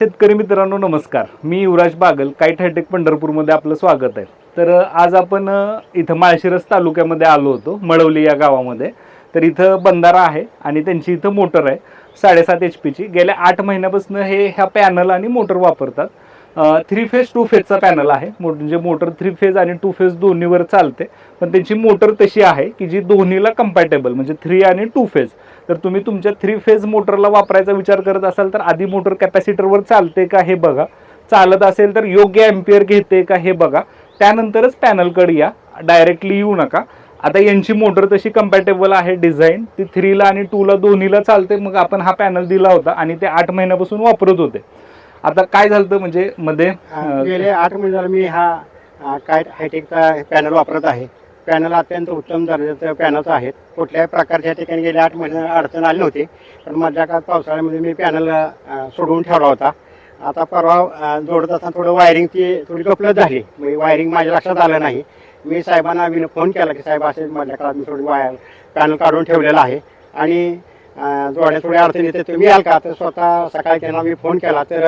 शेतकरी मित्रांनो नमस्कार. मी युवराज बागल, काईट हायटेक पंढरपूरमध्ये आपलं स्वागत आहे. तर आज आपण इथं माळशिरस तालुक्यामध्ये आलो होतो, मळवली या गावामध्ये. तर इथं बंधारा आहे आणि त्यांची इथं मोटर आहे 7.5 HP. गेल्या 8 महिन्यापासून ह्या पॅनल आणि मोटर वापरतात. 3 फेज 2 फेजचा पॅनल आहे. म्हणजे मोटर 3 फेज आणि 2 फेज दोन्हीवर चालते. पण त्यांची मोटर तशी आहे की जी दोन्हीला कंपॅटेबल, म्हणजे 3 आणि 2 फेज. तर तुम्ही तुमच्या 3 फेज मोटरला वापरायचा विचार करत असाल तर आधी मोटर कॅपॅसिटरवर चालते का हे बघा. चालत असेल तर योग्य एम्पियर घेते का हे बघा. त्यानंतरच पॅनलकडे या, डायरेक्टली येऊ नका. आता यांची मोटर तशी कंपॅटेबल आहे डिझाईन, ती 3 ला आणि 2 ला दोन्हीला चालते. मग आपण हा पॅनल दिला होता आणि ते 8 महिन्यापासून वापरत होते. आता काय झालं म्हणजे मध्ये गेले 8 महिने झाले मी हा काईट हायटेकचा पॅनल वापरत आहे. पॅनल अत्यंत उत्तम दर्जाचे पॅनल्स आहेत. कुठल्याही प्रकारच्या ठिकाणी गेल्या 8 महिने अडचण आली नव्हती. पण मधल्या काळात पावसाळ्यामध्ये मी पॅनल सोडवून ठेवला होता. आता परवा जोडत असताना थोडं वायरिंगची थोडी गफलत झाली. म्हणजे वायरिंग माझ्या लक्षात आलं नाही. मी साहेबांना फोन केला की साहेब असे मधल्या काळात मी थोडी पॅनल काढून ठेवलेला आहे आणि जोड्या थोड्या अडचण येते, तुम्ही याल का. तर स्वतः सकाळी त्यांना मी फोन केला तर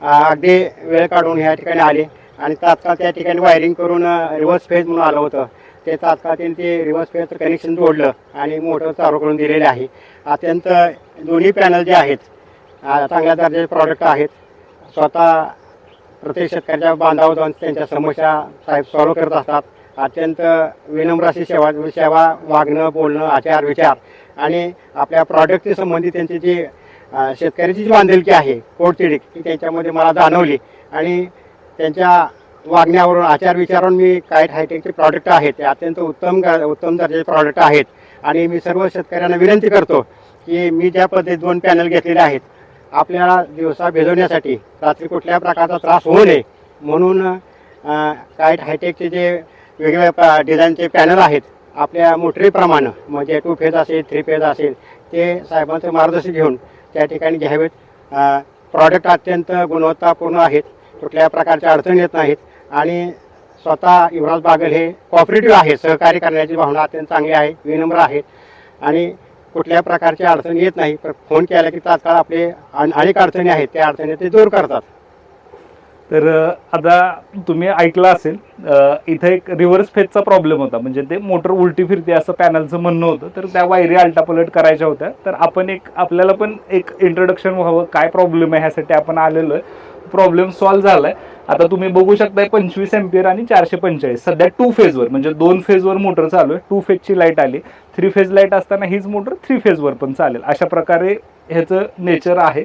अगदी वेळ काढून ह्या ठिकाणी आले आणि तात्काळ त्या ठिकाणी वायरिंग करून रिव्हर्स फेज म्हणून आलं होतं. ते तात्काळ त्यांनी ते रिव्हर्स फेजचं कनेक्शन जोडलं आणि मोटर चालू करून दिलेले आहे. अत्यंत दोन्ही पॅनल जे आहेत चांगल्या दर्जाचे प्रॉडक्ट आहेत. स्वतः प्रत्येक शेतकऱ्याच्या बांधावर जाऊन त्यांच्या समस्या साहेब सॉल्व्ह करत असतात. अत्यंत विनम्र अशी सेवा वागणं, बोलणं, आचार विचार आणि आपल्या प्रॉडक्टशी संबंधित त्यांची जी शेतकऱ्याची जी बांधिलकी आहे पोटतिडीक ती त्यांच्यामध्ये मला जाणवली आणि त्यांच्या वागण्यावरून, आचार विचारावरून मी काईट हायटेकचे प्रॉडक्ट आहेत ते अत्यंत उत्तम दर्जाचे प्रॉडक्ट आहेत. आणि मी सर्व शेतकऱ्यांना विनंती करतो की मी ज्या पद्धतीत 2 पॅनल घेतलेले आहेत, आपल्याला दिवसा भिजवण्यासाठी रात्री कुठल्या प्रकारचा त्रास होऊ नये म्हणून काईट हायटेकचे जे वेगवेगळ्या डिझाईनचे पॅनल आहेत आपल्या मोटरीप्रमाणे, म्हणजे 2 फेज असेल 3 फेज असेल, ते साहेबांचं मार्गदर्शन घेऊन त्या ठिकाणी घ्यावेत. प्रॉडक्ट अत्यंत गुणवत्तापूर्ण आहेत. कुठल्या प्रकारच्या अडचणी येत नाहीत आणि स्वतः युवराज बागल हे कॉपरेटिव्ह आहे. सहकार्य करण्याची भावना अत्यंत चांगली आहे, विनम्र आहेत आणि कुठल्या प्रकारची अडचण येत नाही. फोन केला की तात्काळ आपले अनेक अडचणी आहेत त्या अडचणी ते दूर करतात. तर आता तुम्ही ऐकलं असेल, इथं एक रिव्हर्स फेजचा प्रॉब्लेम होता. म्हणजे ते मोटर उलटी फिरते असं पॅनलचं म्हणणं होतं. तर त्या वायरी आलटापलट करायच्या होत्या. तर आपण आपल्याला पण एक इंट्रोडक्शन व्हावं, काय प्रॉब्लेम आहे ह्यासाठी आपण आलेलो आहे. प्रॉब्लेम सॉल्व्ह झालाय. आता तुम्ही बघू शकताय 25 एम्पियर आणि 445 सध्या 2 फेजवर, म्हणजे 2 फेजवर मोटर चालू आहे. 2 फेजची लाईट आली. 3 फेज लाईट असताना हीच मोटर 3 फेजवर पण चालेल. अशा प्रकारे ह्याचं नेचर आहे.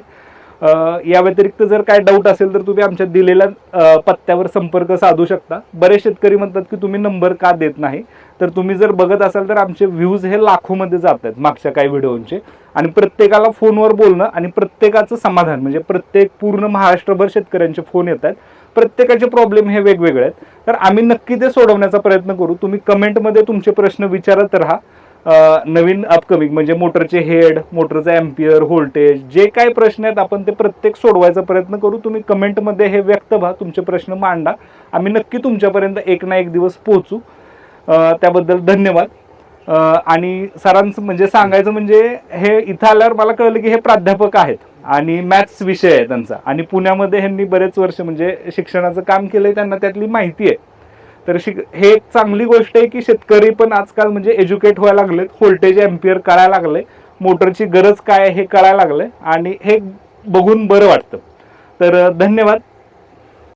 या व्यतिरिक्त जर काय डाऊट असेल तर तुम्ही आमच्या दिलेल्या पत्त्यावर संपर्क साधू शकता. बरेच शेतकरी म्हणतात की तुम्ही नंबर का देत नाही. तर तुम्ही जर बघत असाल तर आमचे व्ह्यूज हे लाखोमध्ये जात आहेत मागच्या काही व्हिडिओचे. आणि प्रत्येकाला फोनवर बोलणं आणि प्रत्येकाचं समाधान, म्हणजे प्रत्येक पूर्ण महाराष्ट्रभर शेतकऱ्यांचे फोन येत आहेत. प्रत्येकाचे प्रॉब्लेम हे वेगवेगळे आहेत. तर आम्ही नक्की ते सोडवण्याचा प्रयत्न करू. तुम्ही कमेंटमध्ये तुमचे प्रश्न विचारत राहा. नवीन अपकमिंग म्हणजे मोटरचे हेड, मोटरचा एम्पियर, व्होल्टेज, जे काही प्रश्न आहेत आपण ते प्रत्येक सोडवायचा प्रयत्न करू. तुम्ही कमेंटमध्ये हे व्यक्त व्हा, तुमचे प्रश्न मांडा. आम्ही नक्की तुमच्यापर्यंत एक ना एक दिवस पोहोचू. त्याबद्दल धन्यवाद. आणि सरांचं म्हणजे सांगायचं म्हणजे हे इथं आल्यावर मला कळलं की हे प्राध्यापक आहेत आणि मॅथ्स विषय आहे त्यांचा. आणि पुण्यामध्ये ह्यांनी बरेच वर्ष म्हणजे शिक्षणाचं काम केलंय, त्यांना त्यातली माहिती आहे. तर हे एक चांगली गोष्ट आहे की शेतकरी पण आजकाल म्हणजे एज्युकेट व्हायला लागलेत. व्होल्टेज एम्पियर कळायला लागले, मोटरची गरज काय आहे हे कळायला लागले आणि हे बघून बरं वाटतं. तर धन्यवाद.